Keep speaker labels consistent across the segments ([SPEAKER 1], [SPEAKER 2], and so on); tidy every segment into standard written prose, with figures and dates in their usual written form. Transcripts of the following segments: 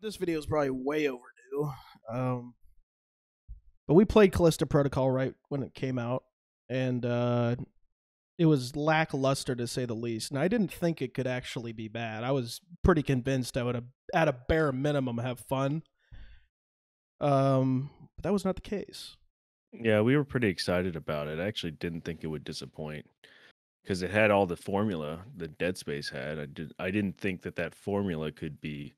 [SPEAKER 1] this video is probably way overdue. Um, but we played Callisto Protocol right when it came out, and it was lackluster to say the least. And I didn't think it could actually be bad. I was pretty convinced I would have, at a bare minimum, have fun. But that was not the case.
[SPEAKER 2] Yeah, we were pretty excited about it. I actually didn't think it would disappoint because it had all the formula that Dead Space had. I didn't think that formula could be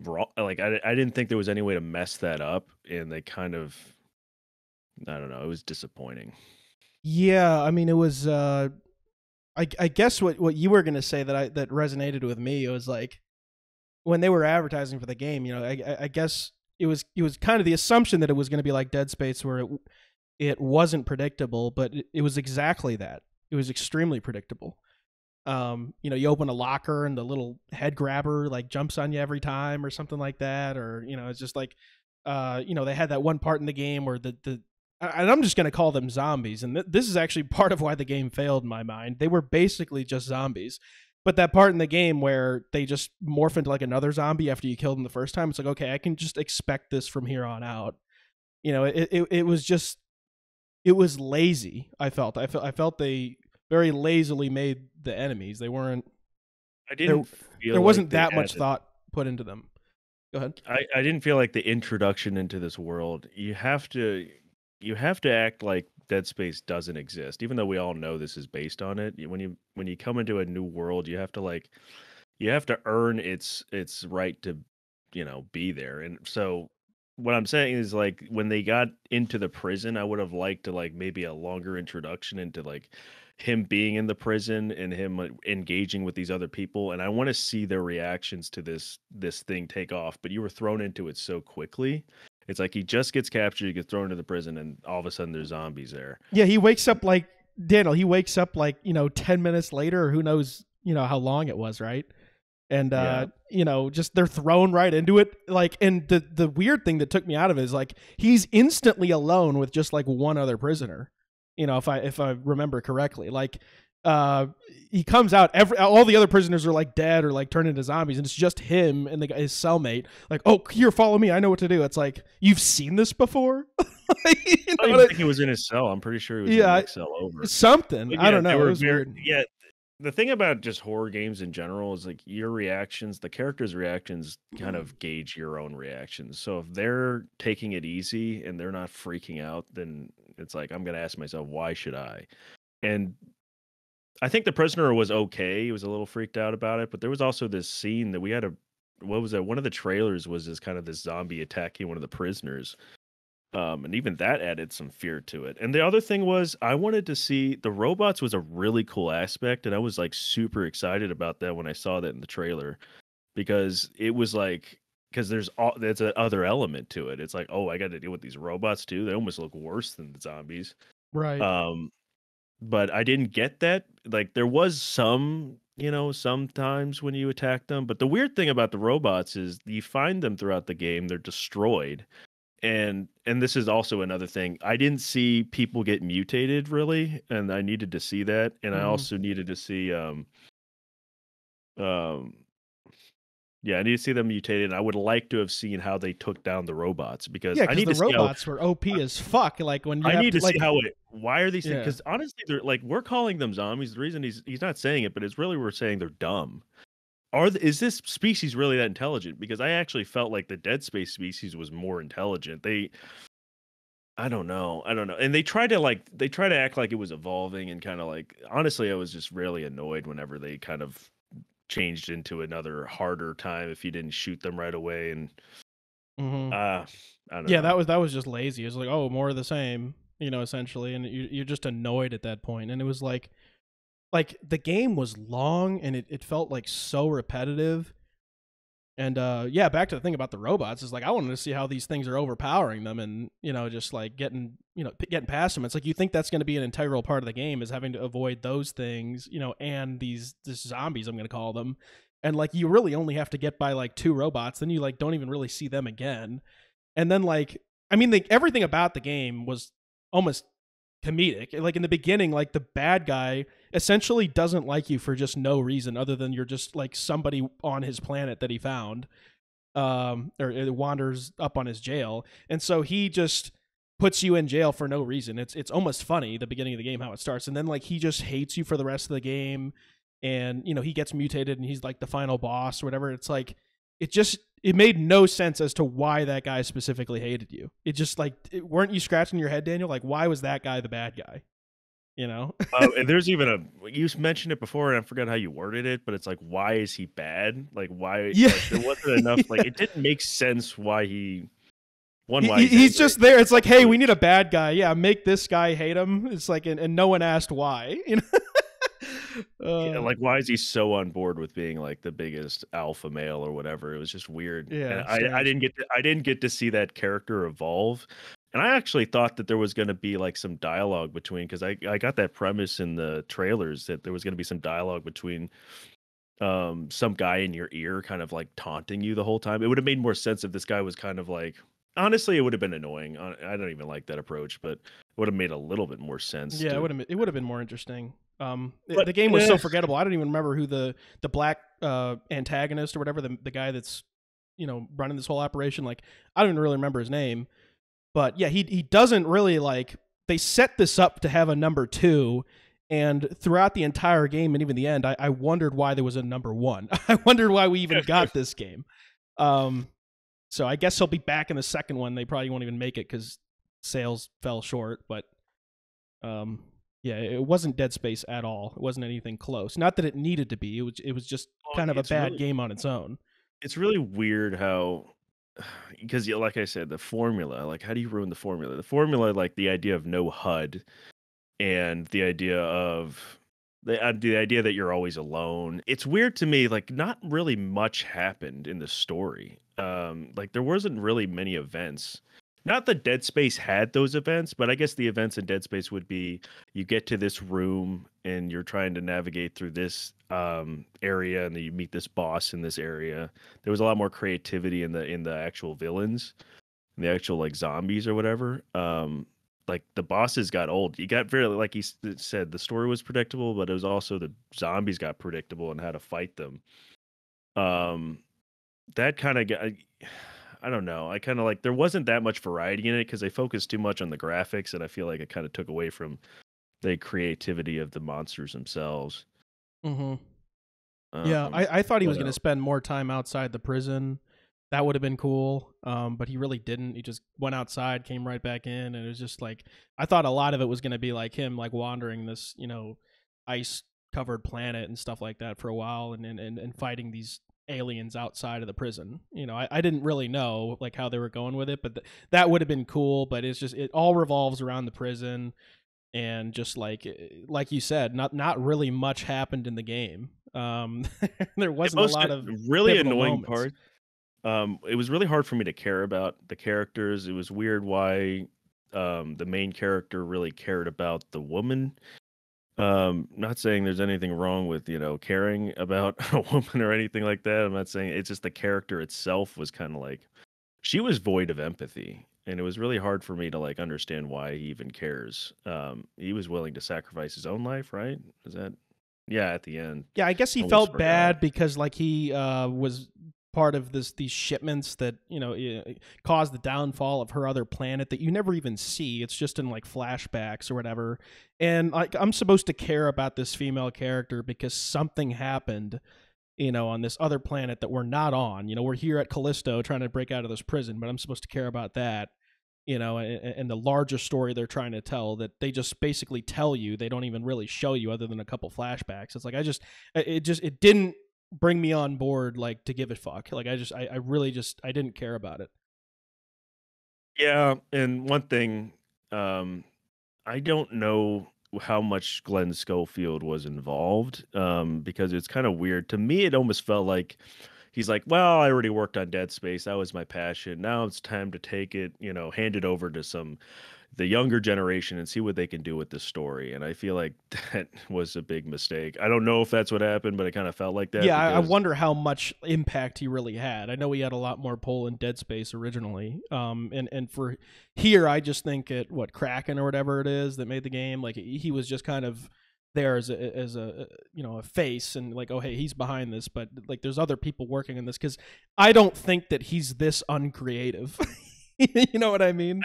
[SPEAKER 2] wrong. Like I didn't think there was any way to mess that up, and they kind of, I don't know, it was disappointing.
[SPEAKER 1] Yeah, I mean, it was. I guess what you were gonna say that resonated with me, it was like when they were advertising for the game. I guess it was kind of the assumption that it was going to be like Dead Space, where it wasn't predictable, but it was exactly that. It was extremely predictable. You open a locker and the little head grabber like jumps on you every time or something like that, or it's just like, they had that one part in the game where and I'm just going to call them zombies, and this is actually part of why the game failed in my mind. They were basically just zombies. But that part in the game where they just morph into like another zombie after you killed them the first time, it's like, okay, I can just expect this from here on out. It was just, it was lazy. I felt they very lazily made the enemies. They weren't.
[SPEAKER 2] I didn't feel
[SPEAKER 1] there wasn't
[SPEAKER 2] like
[SPEAKER 1] that much thought put into them. Go ahead.
[SPEAKER 2] I didn't feel like the introduction into this world. You have to act like Dead Space doesn't exist, even though we all know this is based on it. When you come into a new world, you have to earn its right to be there. And so what I'm saying is, like, when they got into the prison, I would have liked to, like, maybe a longer introduction into like him being in the prison and him engaging with these other people, and I want to see their reactions to this thing take off. But you were thrown into it so quickly. It's like he just gets captured, he gets thrown into the prison, and all of a sudden there's zombies there.
[SPEAKER 1] Yeah, he wakes up like Daniel. He wakes up like 10 minutes later, or who knows how long it was, right? And just they're thrown right into it. Like, and the weird thing that took me out of it is like he's instantly alone with just like one other prisoner. If I remember correctly, like he comes out, all the other prisoners are like dead or like turned into zombies, and it's just him and his cellmate. Like, oh, here, follow me, I know what to do. It's like, you've seen this before.
[SPEAKER 2] I don't think he was in his cell. I'm pretty sure he was in his cell over
[SPEAKER 1] something.
[SPEAKER 2] Yeah,
[SPEAKER 1] I don't know. It was weird.
[SPEAKER 2] Yeah, the thing about just horror games in general is like your reactions, the characters' reactions kind of gauge your own reactions. So if they're taking it easy and they're not freaking out, then it's like, I'm going to ask myself, why should I? And I think the prisoner was okay. He was a little freaked out about it, but there was also this scene that we had what was that? One of the trailers was this kind of this zombie attacking one of the prisoners. And even that added some fear to it. And the other thing was, I wanted to see the robots was a really cool aspect, and I was like super excited about that when I saw that in the trailer, because it was like, because there's an other element to it. It's like, oh, I got to deal with these robots too. They almost look worse than the zombies,
[SPEAKER 1] right?
[SPEAKER 2] But I didn't get that. Like, there was sometimes when you attack them, but the weird thing about the robots is you find them throughout the game, they're destroyed. And this is also another thing. I didn't see people get mutated really, and I needed to see that. And I also needed to see I need to see them mutated. And I would like to have seen how they took down the robots, because I need
[SPEAKER 1] the
[SPEAKER 2] to see
[SPEAKER 1] robots were OP as fuck. Like, when you
[SPEAKER 2] I need to
[SPEAKER 1] like,
[SPEAKER 2] see how it. Why are these things? Because honestly, they're like, we're calling them zombies. The reason he's not saying it, but it's really we're saying they're dumb. Is this species really that intelligent? Because I actually felt like the Dead Space species was more intelligent. I don't know. And they try to act like it was evolving, and kind of like, honestly, I was just really annoyed whenever they kind of changed into another harder time if you didn't shoot them right away. And I don't know.
[SPEAKER 1] that was just lazy. It was like, oh, more of the same, essentially, and you're just annoyed at that point. And it was like the game was long, and it felt like so repetitive. And back to the thing about the robots is like, I wanted to see how these things are overpowering them, and just like getting past them. It's like, you think that's going to be an integral part of the game, is having to avoid those things, and these zombies, I'm going to call them. And like, you really only have to get by like 2 robots, then you like don't even really see them again. And then like, I mean, everything about the game was almost comedic. Like, in the beginning, like, the bad guy essentially doesn't like you for just no reason other than you're just like somebody on his planet that he found. or it wanders up on his jail, and so he just puts you in jail for no reason. It's almost funny the beginning of the game how it starts, and then like he just hates you for the rest of the game, and you know he gets mutated and he's like the final boss or whatever. It's like it made no sense as to why that guy specifically hated you. It just like weren't you scratching your head, Daniel? Like why was that guy the bad guy? You know?
[SPEAKER 2] And there's even you mentioned it before, and I forgot how you worded it, but it's like, why is he bad? Like, why?
[SPEAKER 1] Yeah.
[SPEAKER 2] Like, there wasn't enough. Like, it didn't make sense why why he's
[SPEAKER 1] He's
[SPEAKER 2] angry.
[SPEAKER 1] just there. It's like, hey, we need a bad guy. Yeah, make this guy hate him. It's like, and no one asked why. You know?
[SPEAKER 2] Yeah, like, why is he so on board with being like the biggest alpha male or whatever? It was just weird.
[SPEAKER 1] Yeah,
[SPEAKER 2] And I didn't get to see that character evolve. And I actually thought that there was going to be like some dialogue between, because I got that premise in the trailers that there was going to be some dialogue between some guy in your ear kind of like taunting you the whole time. It would have made more sense if this guy was kind of like, honestly, it would have been annoying. I don't even like that approach, but it would have made a little bit more sense.
[SPEAKER 1] Yeah, it would have been more interesting.
[SPEAKER 2] But,
[SPEAKER 1] the game was so forgettable. I don't even remember who the black antagonist or whatever, the guy that's, you know, running this whole operation. Like, I don't even really remember his name. But yeah, he doesn't really like. They set this up to have a number 2, and throughout the entire game and even the end, I wondered why there was a number 1. I wondered why we even got this game. So I guess he'll be back in the second one. They probably won't even make it because sales fell short. But yeah, it wasn't Dead Space at all. It wasn't anything close. Not that it needed to be. It was just kind of a bad game on its own.
[SPEAKER 2] It's really weird how, because like I said, the formula, like how do you ruin the formula? The formula, like the idea of no HUD and the idea of the idea that you're always alone. It's weird to me, like not really much happened in the story. Like there wasn't really many events. Not that Dead Space had those events, but I guess the events in Dead Space would be you get to this room and you're trying to navigate through this area, and then you meet this boss in this area. There was a lot more creativity in the actual villains, the actual like zombies or whatever. Like the bosses got old. You got very, like he said, the story was predictable, but it was also the zombies got predictable and how to fight them. That kind of got. I don't know. I kind of like there wasn't that much variety in it because they focused too much on the graphics, and I feel like it kind of took away from the creativity of the monsters themselves.
[SPEAKER 1] Mm-hmm. Yeah, I thought he was going to
[SPEAKER 2] else?
[SPEAKER 1] spend more time outside the prison. That would have been cool, but he really didn't. He just went outside, came right back in, and it was just like I thought a lot of it was going to be like him, like wandering this, you know, ice-covered planet and stuff like that for a while, and fighting these aliens outside of the prison. You know, I didn't really know like how they were going with it, but that would have been cool. But it's just it all revolves around the prison, and just like you said, not really much happened in the game. There wasn't a lot of
[SPEAKER 2] really annoying
[SPEAKER 1] moments.
[SPEAKER 2] part. It was really hard for me to care about the characters. It was weird why the main character really cared about the woman. Not saying there's anything wrong with, you know, caring about a woman or anything like that. I'm not saying, it's just the character itself was kind of like, she was void of empathy, and it was really hard for me to like understand why he even cares. He was willing to sacrifice his own life, right? Is that, yeah, at the end.
[SPEAKER 1] Yeah, I guess he felt bad because like he was part of these shipments that, you know, caused the downfall of her other planet that you never even see. It's just in like flashbacks or whatever. And like I'm supposed to care about this female character because something happened, you know, on this other planet that we're not on. You know, we're here at Callisto trying to break out of this prison, but I'm supposed to care about that. You know, and the larger story they're trying to tell that they just basically tell you, they don't even really show you other than a couple flashbacks. It's like it didn't bring me on board like to give a fuck. Like I really just I didn't care about it.
[SPEAKER 2] Yeah, and one thing, I don't know how much Glenn Schofield was involved, because it's kind of weird to me. It almost felt like he's like, well, I already worked on Dead Space. That was my passion. Now it's time to take it, you know, hand it over to the younger generation and see what they can do with this story. And I feel like that was a big mistake. I don't know if that's what happened, but it kind of felt like that.
[SPEAKER 1] Yeah, I wonder how much impact he really had. I know he had a lot more pull in Dead Space originally. And for here, I just think Kraken or whatever it is that made the game, like he was just kind of there as a a face, and like, oh hey, he's behind this, but like there's other people working on this, because I don't think that he's this uncreative. You know what I mean?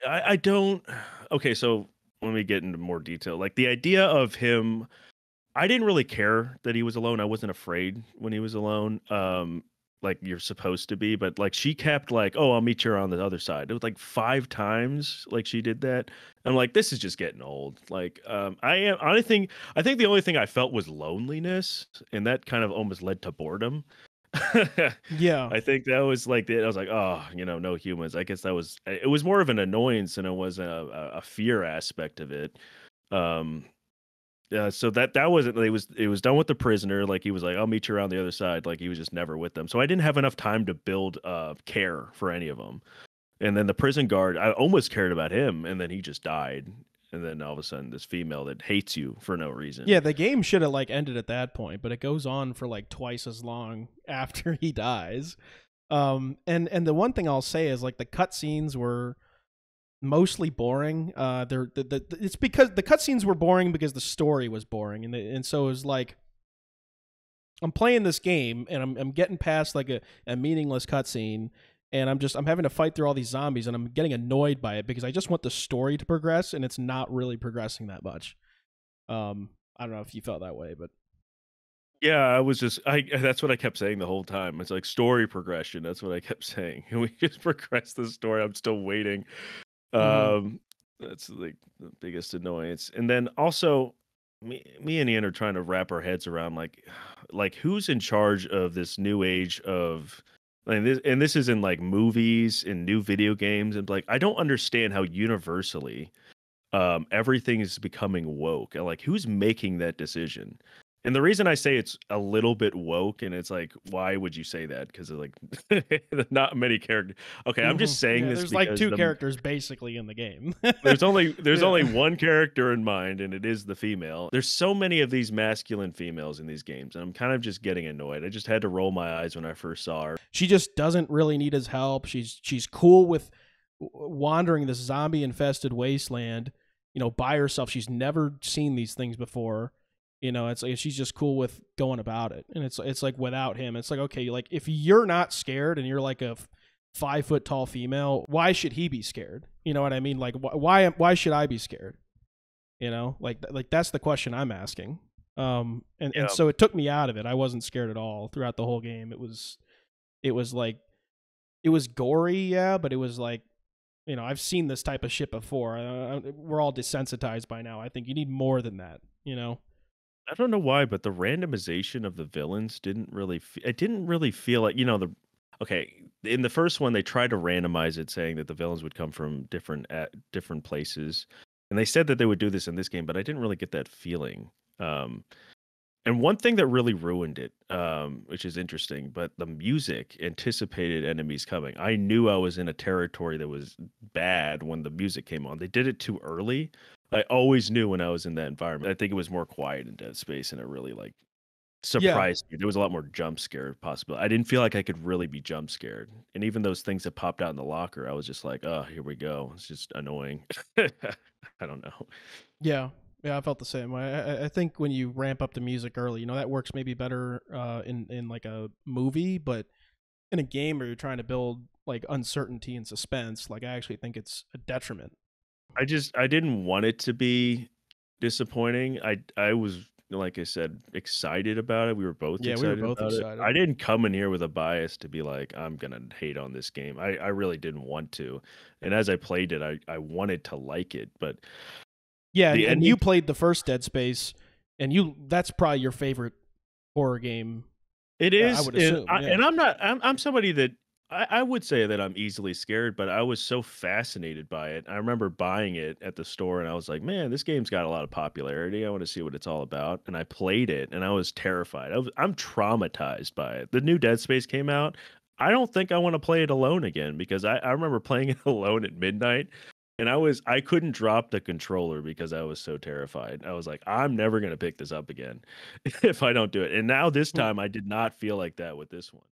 [SPEAKER 2] I don't okay, so let me get into more detail. Like the idea of him, I didn't really care that he was alone. I wasn't afraid when he was alone. Like you're supposed to be, but like she kept like, "Oh, I'll meet you on the other side." It was like 5 times like she did that. I'm like, this is just getting old. Like, I think the only thing I felt was loneliness, and that kind of almost led to boredom.
[SPEAKER 1] Yeah.
[SPEAKER 2] I think that was like I was like, oh, no humans. I guess that was it was more of an annoyance than it was a fear aspect of it. Um, so that wasn't it was done with the prisoner. Like he was like, I'll meet you around the other side. Like he was just never with them. So I didn't have enough time to build care for any of them. And then the prison guard, I almost cared about him, and then he just died. And then all of a sudden, this female that hates you for no reason.
[SPEAKER 1] Yeah, the game should have like ended at that point, but it goes on for like twice as long after he dies. And the one thing I'll say is like the cutscenes were mostly boring. It's because the cutscenes were boring because the story was boring, and so it was like I'm playing this game and I'm getting past like a meaningless cutscene, and I'm having to fight through all these zombies, and I'm getting annoyed by it because I just want the story to progress, and it's not really progressing that much. I don't know if you felt that way, but
[SPEAKER 2] Yeah, I was just I that's what I kept saying the whole time. It's like story progression. That's what I kept saying. Can we just progress the story? I'm still waiting.
[SPEAKER 1] mhm.
[SPEAKER 2] Um, that's like the biggest annoyance. And then also, me and Ian are trying to wrap our heads around like who's in charge of this new age of, and this is in like movies and new video games, and like I don't understand how universally everything is becoming woke. And like who's making that decision? And the reason I say it's a little bit woke, and it's like, why would you say that? Because like not many characters. Okay, I'm just saying
[SPEAKER 1] Yeah,
[SPEAKER 2] this
[SPEAKER 1] there's like
[SPEAKER 2] because
[SPEAKER 1] two characters basically in the game.
[SPEAKER 2] there's only
[SPEAKER 1] Yeah.
[SPEAKER 2] one character in mind, and it is the female. There's so many of these masculine females in these games, and I'm kind of just getting annoyed. I just had to roll my eyes when I first saw her.
[SPEAKER 1] She just doesn't really need his help. She's cool with wandering this zombie infested wasteland, by herself. She's never seen these things before. It's like she's just cool with going about it, and it's like without him, it's like, okay, like if you're not scared and you're like a 5 foot tall female, why should he be scared? You know what I mean? Like why should I be scared? Like that's the question I'm asking. And
[SPEAKER 2] Yeah,
[SPEAKER 1] so it took me out of it. I wasn't scared at all throughout the whole game. It was like it was gory, yeah, but it was like, I've seen this type of shit before. We're all desensitized by now. I think you need more than that.
[SPEAKER 2] I don't know why, but the randomization of the villains it didn't really feel like, okay, in the first one they tried to randomize it saying that the villains would come from different places. And they said that they would do this in this game, but I didn't really get that feeling. Um and one thing that really ruined it, which is interesting, but the music anticipated enemies coming. I knew I was in a territory that was bad when the music came on. They did it too early. I always knew when I was in that environment. I think it was more quiet in Dead Space, and it really like
[SPEAKER 1] Yeah.
[SPEAKER 2] surprised me. There was a lot more jump scare possibility. I didn't feel like I could really be jump scared. And even those things that popped out in the locker, I was just like, oh, here we go. It's just annoying. I don't know.
[SPEAKER 1] Yeah. Yeah, I felt the same way. I think when you ramp up the music early, that works maybe better in like a movie, but in a game where you're trying to build like uncertainty and suspense, like I actually think it's a detriment.
[SPEAKER 2] I didn't want it to be disappointing. I was, like I said, excited about it. We were both
[SPEAKER 1] Yeah, we were
[SPEAKER 2] excited
[SPEAKER 1] both
[SPEAKER 2] about it.
[SPEAKER 1] excited.
[SPEAKER 2] I didn't come in here with a bias to be like, I'm gonna hate on this game. I really didn't want to. And as I played it, I wanted to like it. But
[SPEAKER 1] Yeah, and,
[SPEAKER 2] the
[SPEAKER 1] and
[SPEAKER 2] ending,
[SPEAKER 1] you played the first Dead Space, and that's probably your favorite horror game,
[SPEAKER 2] it
[SPEAKER 1] I
[SPEAKER 2] is,
[SPEAKER 1] would assume. Yeah.
[SPEAKER 2] and I'm not. I'm somebody that I would say that I'm easily scared, but I was so fascinated by it. I remember buying it at the store, and I was like, "Man, this game's got a lot of popularity. I want to see what it's all about." And I played it, and I was terrified. I'm traumatized by it. The new Dead Space came out. I don't think I want to play it alone again because I remember playing it alone at midnight. And I couldn't drop the controller because I was so terrified. I was like, I'm never gonna pick this up again if I don't do it. And now this
[SPEAKER 1] Hmm.
[SPEAKER 2] time I did not feel like that with this one.